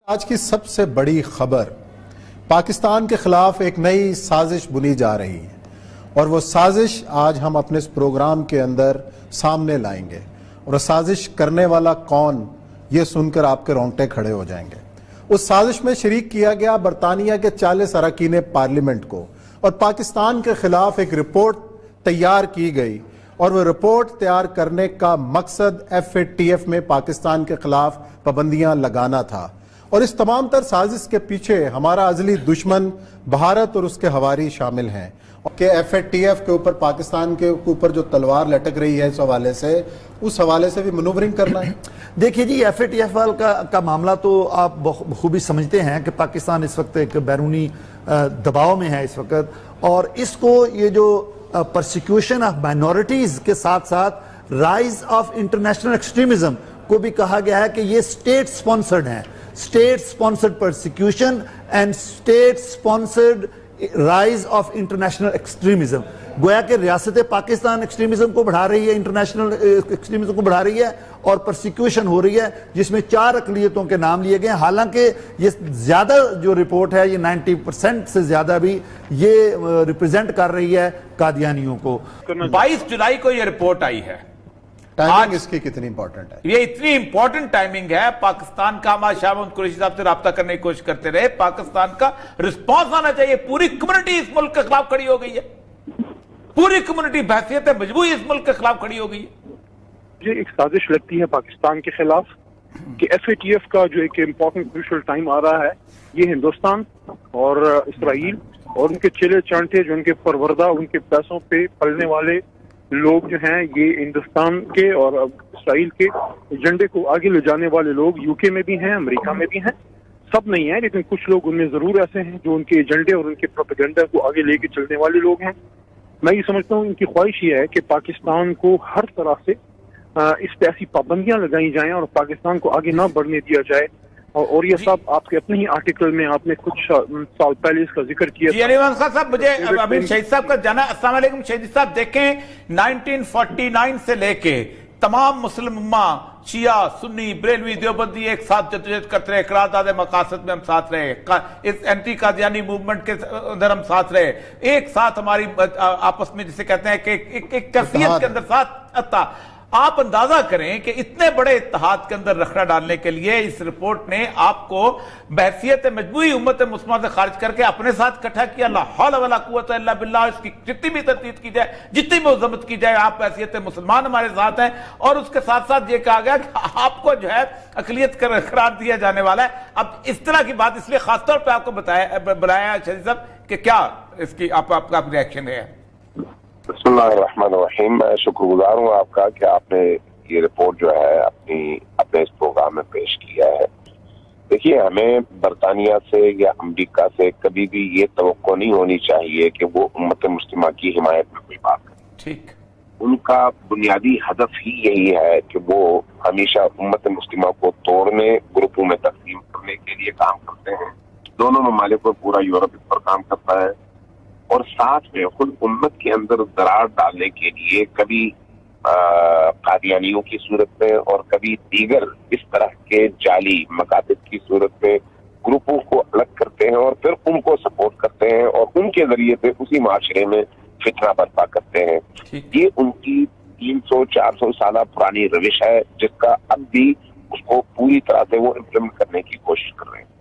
آج کی سب سے بڑی خبر، پاکستان کے خلاف ایک نئی سازش بنی جا رہی ہے اور وہ سازش آج ہم اپنے اس پروگرام کے اندر سامنے لائیں گے، اور سازش کرنے والا کون، یہ سن کر آپ کے رونگٹے کھڑے ہو جائیں گے۔ اس سازش میں شریک کیا گیا برطانیہ کے 40 اراکین پارلیمنٹ کو، اور پاکستان کے خلاف ایک رپورٹ تیار کی گئی، اور وہ رپورٹ تیار کرنے کا مقصد FATF میں پاکستان کے خلاف پابندیاں لگانا تھا۔ اور اس تمام تر سازش کے پیچھے ہمارا ازلی دشمن بھارت اور اس کے ہواری شامل ہیں، کہ FATF کے اوپر، پاکستان کے اوپر جو تلوار لٹک رہی ہے اس حوالے سے بھی منورنگ کرنا ہے۔ دیکھیے جی، FATF کا معاملہ تو آپ بخوبی سمجھتے ہیں کہ پاکستان اس وقت ایک بیرونی دباؤ میں ہے اس وقت، اور اس کو یہ جو پرسیکیوشن آف مائنورٹیز کے ساتھ ساتھ رائز آف انٹرنیشنل ایکسٹریمزم کو بھی کہا گیا ہے کہ یہ اسٹیٹ سپانسرڈ ہیں، state sponsored persecution and state sponsored rise of international extremism. گویا کہ ریاست پاکستان ایکسٹریمزم کو بڑھا رہی ہے، انٹرنیشنل ایکسٹریمزم کو بڑھا رہی ہے، اور پرسیکیوشن ہو رہی ہے جس میں 4 اقلیتوں کے نام لیے گئے ہیں۔ حالانکہ یہ زیادہ جو رپورٹ ہے، یہ 90% سے زیادہ بھی یہ ریپرزینٹ کر رہی ہے قادیانیوں کو۔ 22 جولائی کو یہ رپورٹ آئی ہے۔ ٹائمنگ اس کی کتنی امپورٹنٹ ہے؟ یہ اتنی امپورٹنٹ ٹائمنگ ہے، پاکستان کا، ہم شاہ محمود قریشی صاحب سے رابطہ کرنے کی کوشش کرتے رہے، پاکستان کا رسپانس آنا چاہیے۔ پوری کمیونٹی اس ملک کے خلاف کھڑی ہو گئی ہے، پوری کمیونٹی بحثیت مجموعی اس ملک کے خلاف کھڑی ہو گئی ہے۔ مجھے ایک سازش لگتی ہے پاکستان کے خلاف کہ FATF کا جو ایک امپورٹنٹ کروشل ٹائم آ رہا ہے، یہ ہندوستان اور اسرائیل اور ان کے چلے چانٹے جو ان کے پروردہ، ان کے پیسوں پہ پلنے والے لوگ جو ہیں، یہ ہندوستان کے اور اسرائیل کے ایجنڈے کو آگے لے جانے والے لوگ UK میں بھی ہیں، امریکہ میں بھی ہیں، سب نہیں ہیں لیکن کچھ لوگ ان میں ضرور ایسے ہیں جو ان کے ایجنڈے اور ان کے پروپیگنڈا کو آگے لے کے چلنے والے لوگ ہیں۔ میں یہ سمجھتا ہوں ان کی خواہش یہ ہے کہ پاکستان کو ہر طرح سے اس پہ ایسی پابندیاں لگائی جائیں اور پاکستان کو آگے نہ بڑھنے دیا جائے۔ اور یہ صاحب آپ کے اپنے ہی آرٹیکل میں آپ نے کچھ سال پہلے اس کا ذکر کیا جی علی محمد خان صاحب، مجھے امین شہید صاحب کا جانا۔ السلام علیکم شہید صاحب، دیکھیں 1949 سے لے کے تمام مسلم امہ، شیعہ، سنی، بریلوی، دیوبندی ایک ساتھ جدوجہد کرتے رہے، قرارداد مقاصد میں ہم ساتھ رہے، اس اینٹی قادیانی موومنٹ کے اندر ہم ساتھ رہے، ایک ساتھ ہماری آپس میں جسے کہتے ہیں کہ ایک کیفیت کے اندر ساتھ تھا۔ آپ اندازہ کریں کہ اتنے بڑے اتحاد کے اندر رکھڑا ڈالنے کے لیے اس رپورٹ نے آپ کو بحثیت مجموعی امت مسلمہ سے خارج کر کے اپنے ساتھ اکٹھا کیا۔ لا حول ولا قوت الا باللہ، اس کی جتنی بھی تردید کی جائے، جتنی بھی مذمت کی جائے، آپ بحثیت مسلمان ہمارے ساتھ ہیں، اور اس کے ساتھ ساتھ یہ کہا گیا کہ آپ کو جو ہے اقلیت قرار دیا جانے والا ہے۔ اب اس طرح کی بات اس لیے خاص طور پہ آپ کو بلایا شہید صاحب کہ کیا اس کی آپ کا ری ایکشن ہے؟ بسم اللہ الرحمن الرحیم۔ میں شکر گزار ہوں آپ کا کہ آپ نے یہ رپورٹ جو ہے اپنے اس پروگرام میں پیش کیا ہے۔ دیکھیے، ہمیں برطانیہ سے یا امریکہ سے کبھی بھی یہ توقع نہیں ہونی چاہیے کہ وہ امت مسلمہ کی حمایت میں کوئی بات کرے۔ ٹھیک، ان کا بنیادی ہدف ہی یہی ہے کہ وہ ہمیشہ امت مسلمہ کو توڑنے، گروپوں میں تقسیم کرنے کے لیے کام کرتے ہیں۔ دونوں ممالک پر، پورا یورپ اس پر کام کرتا ہے، اور ساتھ میں خود امت کے اندر دراڑ ڈالنے کے لیے کبھی قادیانیوں کی صورت میں اور کبھی دیگر اس طرح کے جعلی مکاتب کی صورت میں گروپوں کو الگ کرتے ہیں، اور پھر ان کو سپورٹ کرتے ہیں اور ان کے ذریعے سے اسی معاشرے میں فتنہ برپا کرتے ہیں۔ یہ ان کی 300-400 سالہ پرانی روش ہے، جس کا اب بھی اس کو پوری طرح سے وہ امپلیمنٹ کرنے کی کوشش کر رہے ہیں۔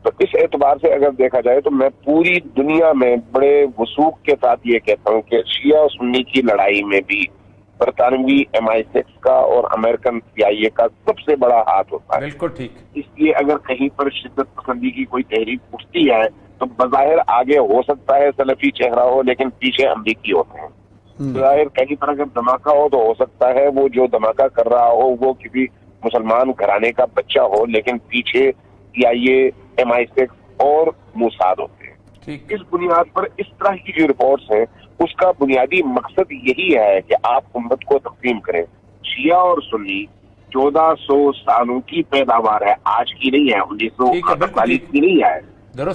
تو اس اعتبار سے اگر دیکھا جائے تو میں پوری دنیا میں بڑے وثوق کے ساتھ یہ کہتا ہوں کہ شیعہ اور سنی کی لڑائی میں بھی برطانوی MI6 کا اور امریکن CIA کا سب سے بڑا ہاتھ ہوتا ہے۔ بالکل ٹھیک۔ اس لیے اگر کہیں پر شدت پسندی کی کوئی تحریک اٹھتی ہے تو بظاہر آگے ہو سکتا ہے سلفی چہرہ ہو، لیکن پیچھے امریکی ہوتے ہیں۔ بظاہر کہیں پر اگر دھماکہ ہو تو ہو سکتا ہے وہ جو دھماکہ کر رہا ہو وہ کسی مسلمان گھرانے کا بچہ ہو، لیکن پیچھے CIA، MI6 اور موساد ہوتے ہیں۔ اس بنیاد پر اس طرح کی جو رپورٹس ہیں، اس کا بنیادی مقصد یہی ہے کہ آپ امت کو تقسیم کریں۔ شیعہ اور سنی 1400 سالوں کی پیداوار ہے، آج کی نہیں ہے، 1948 کی نہیں ہے،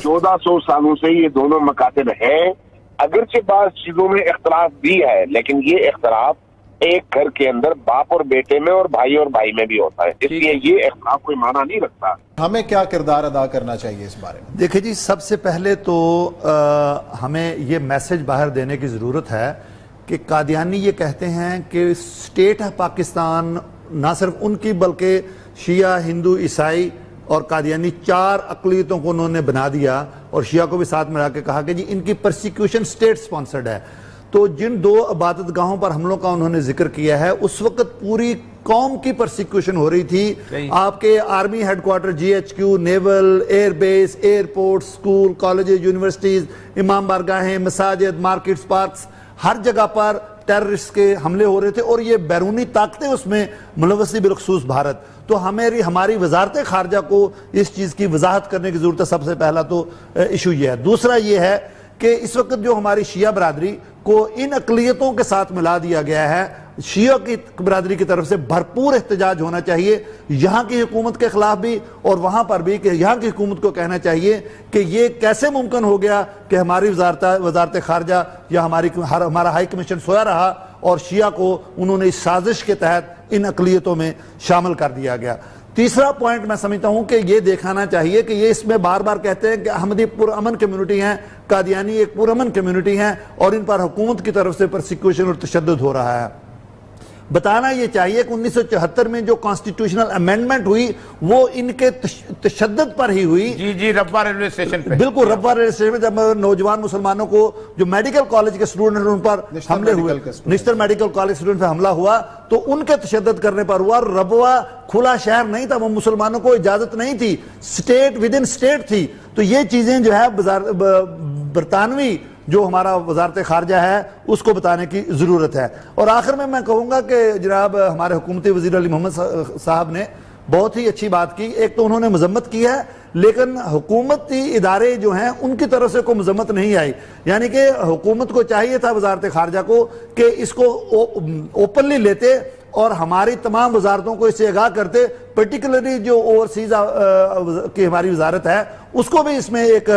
1400 سالوں سے یہ دونوں مکاتب ہیں۔ اگرچہ بعض چیزوں میں اختلاف بھی ہے، لیکن یہ اختلاف ایک گھر کے اندر باپ اور بیٹے میں اور بھائی میں بھی ہوتا ہے، اس لیے یہ اختلاف کوئی معنی نہیں رکھتا۔ ہمیں کیا کردار ادا کرنا چاہیے اس بارے میں؟ دیکھیں جی، سب سے پہلے تو ہمیں یہ میسج باہر دینے کی ضرورت ہے کہ قادیانی یہ کہتے ہیں کہ اسٹیٹ ہے پاکستان نہ صرف ان کی بلکہ شیعہ، ہندو، عیسائی اور قادیانی 4 اقلیتوں کو انہوں نے بنا دیا، اور شیعہ کو بھی ساتھ ملا کے کہا کہ جی ان کی پرسیکیوشن اسٹیٹ سپانسرڈ ہے۔ تو جن 2 عبادت گاہوں پر حملوں کا انہوں نے ذکر کیا ہے، اس وقت پوری قوم کی پرسیکیوشن ہو رہی تھی۔ آپ کے army head quarter, G H Q, naval, air base, airport, school, colleges, universities, امام بارگاہیں، مساجد، مارکیٹس، پارکس، ہر جگہ پر ٹیررسٹ کے حملے ہو رہے تھے، اور یہ بیرونی طاقتیں اس میں ملوث تھی، بالخصوص بھارت۔ تو ہماری وزارت خارجہ کو اس چیز کی وضاحت کرنے کی ضرورت ہے۔ سب سے پہلا تو ایشو یہ ہے۔ دوسرا یہ ہے کہ اس وقت جو ہماری شیعہ برادری کو ان اقلیتوں کے ساتھ ملا دیا گیا ہے، شیعہ کی برادری کی طرف سے بھرپور احتجاج ہونا چاہیے، یہاں کی حکومت کے خلاف بھی اور وہاں پر بھی، کہ یہاں کی حکومت کو کہنا چاہیے کہ یہ کیسے ممکن ہو گیا کہ ہماری وزارت خارجہ یا ہمارا ہائی کمیشن سویا رہا اور شیعہ کو انہوں نے اس سازش کے تحت ان اقلیتوں میں شامل کر دیا گیا۔ تیسرا پوائنٹ میں سمجھتا ہوں کہ یہ دیکھانا چاہیے کہ یہ اس میں بار بار کہتے ہیں کہ احمدی پرامن کمیونٹی ہیں، قادیانی ایک پرامن کمیونٹی ہیں، اور ان پر حکومت کی طرف سے پرسیکیوشن اور تشدد ہو رہا ہے۔ بتانا یہ چاہیے کہ 1974 میں جو کانسٹیٹیوشنل امینڈمنٹ ہوئی وہ ان کے تشدد پر ہی ہوئی۔ جی ربوہ ریلوے اسٹیشن پہ، بالکل ربوہ ریلوے اسٹیشن پہ جب نوجوان مسلمانوں کو جو میڈیکل کالج کے اسٹوڈنٹ ان پر حملے ہوئے، نشتر میڈیکل کالج اسٹوڈنٹ پہ حملہ ہوا تو ان کے تشدد کرنے پر ہوا۔ ربوہ کھلا شہر نہیں تھا، وہ مسلمانوں کو اجازت نہیں تھی، اسٹیٹ ود ان اسٹیٹ تھی۔ تو یہ چیزیں جو ہے برطانوی جو ہمارا وزارت خارجہ ہے اس کو بتانے کی ضرورت ہے۔ اور آخر میں کہوں گا کہ جناب ہمارے حکومتی وزیر علی محمد صاحب نے بہت ہی اچھی بات کی۔ ایک تو انہوں نے مذمت کی ہے، لیکن حکومتی ادارے جو ہیں ان کی طرف سے کوئی مذمت نہیں آئی، یعنی کہ حکومت کو چاہیے تھا وزارت خارجہ کو کہ اس کو اوپنلی لیتے اور ہماری تمام وزارتوں کو اس سے آگاہ کرتے، پرٹیکولرلی جو اوورسیز کی ہماری وزارت ہے اس کو بھی اس میں ایک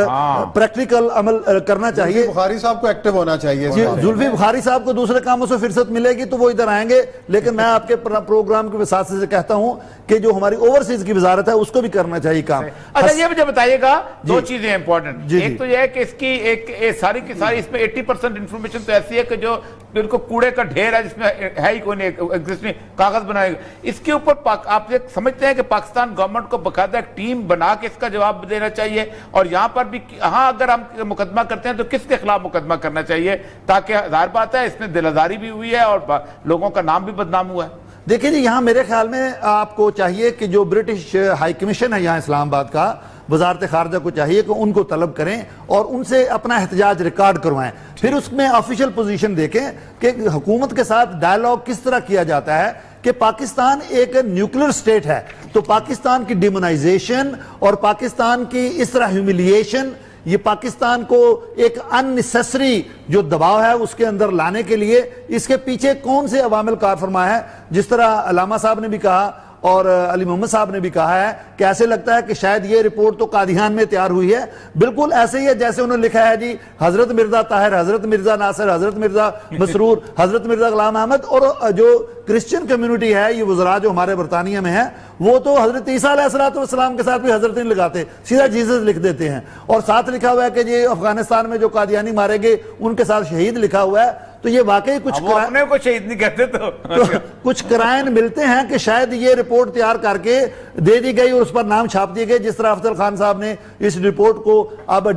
پریکٹیکل عمل کرنا چاہیے۔ بخاری صاحب کو ایکٹیو ہونا چاہیے۔ زلفی بخاری صاحب کو دوسرے کاموں سے فرصت ملے گی تو وہ ادھر آئیں گے، لیکن میں آپ کے پروگرام کے وساطے سے کہتا ہوں کہ جو ہماری اوورسیز کی وزارت ہے اس کو بھی کرنا چاہیے کام۔ اچھا یہ مجھے بتائیے گا، 2 چیزیں امپورٹنٹ۔ ایک تو یہ ہے کہ اس کی ایک ساری کی ساری اس میں 80% انفارمیشن تو ایسی ہے کہ جو بالکل کوڑے کا ڈھیر ہے، جس میں ہے ہی کوئی نہیں، کاغذ بنائے گا۔ اس کے اوپر آپ یہ سمجھتے ہیں کہ پاکستان گورنمنٹ کو باقاعدہ ایک ٹیم بنا کے اس کا جواب دینا چاہیے، اور یہاں پر بھی ہاں اگر ہم مقدمہ کرتے ہیں تو کس کے خلاف مقدمہ کرنا چاہیے، تاکہ ظاہر بات ہے اس میں دل آزاری بھی ہوئی ہے اور لوگوں کا نام بھی بدنام ہوا ہے۔ دیکھیں جی، یہاں میرے خیال میں آپ کو چاہیے کہ جو برٹش ہائی کمیشن ہے یہاں اسلام آباد کا، وزارت خارجہ کو چاہیے کہ ان کو طلب کریں اور ان سے اپنا احتجاج ریکارڈ کروائیں، پھر اس میں آفیشل پوزیشن دیکھیں کہ حکومت کے ساتھ ڈائیلاگ کس طرح کیا جاتا ہے کہ پاکستان ایک نیوکلیر سٹیٹ ہے، تو پاکستان کی ڈیمونائزیشن اور پاکستان کی اس طرح ہیوملیشن، یہ پاکستان کو ایک اننیسیسری جو دباؤ ہے اس کے اندر لانے کے لیے اس کے پیچھے کون سے عوامل کار فرما ہے، جس طرح علامہ صاحب نے بھی کہا اور علی محمد صاحب نے بھی کہا ہے کہ ایسے لگتا ہے کہ شاید یہ رپورٹ تو قادیان میں تیار ہوئی ہے۔ بالکل ایسے ہی ہے جیسے انہوں نے لکھا ہے جی حضرت مرزا طاہر، حضرت مرزا ناصر، حضرت مرزا مسرور، حضرت مرزا غلام احمد، اور جو کرسچن کمیونٹی ہے یہ وزراء جو ہمارے برطانیہ میں ہیں وہ تو حضرت عیسیٰ علیہ السلام کے ساتھ بھی حضرت نہیں لگاتے، سیدھا جیزس لکھ دیتے ہیں، اور ساتھ لکھا ہوا ہے کہ یہ افغانستان میں جو قادیانی مارے گئے ان کے ساتھ شہید لکھا ہوا ہے۔ تو یہ واقعی کچھ شہید نہیں کہتے تو کچھ قرائن ملتے ہیں کہ شاید یہ رپورٹ تیار کر کے دے دی گئی اور اس پر نام چھاپ دیے گئے، جس طرح افضل خان صاحب نے اس رپورٹ کو اب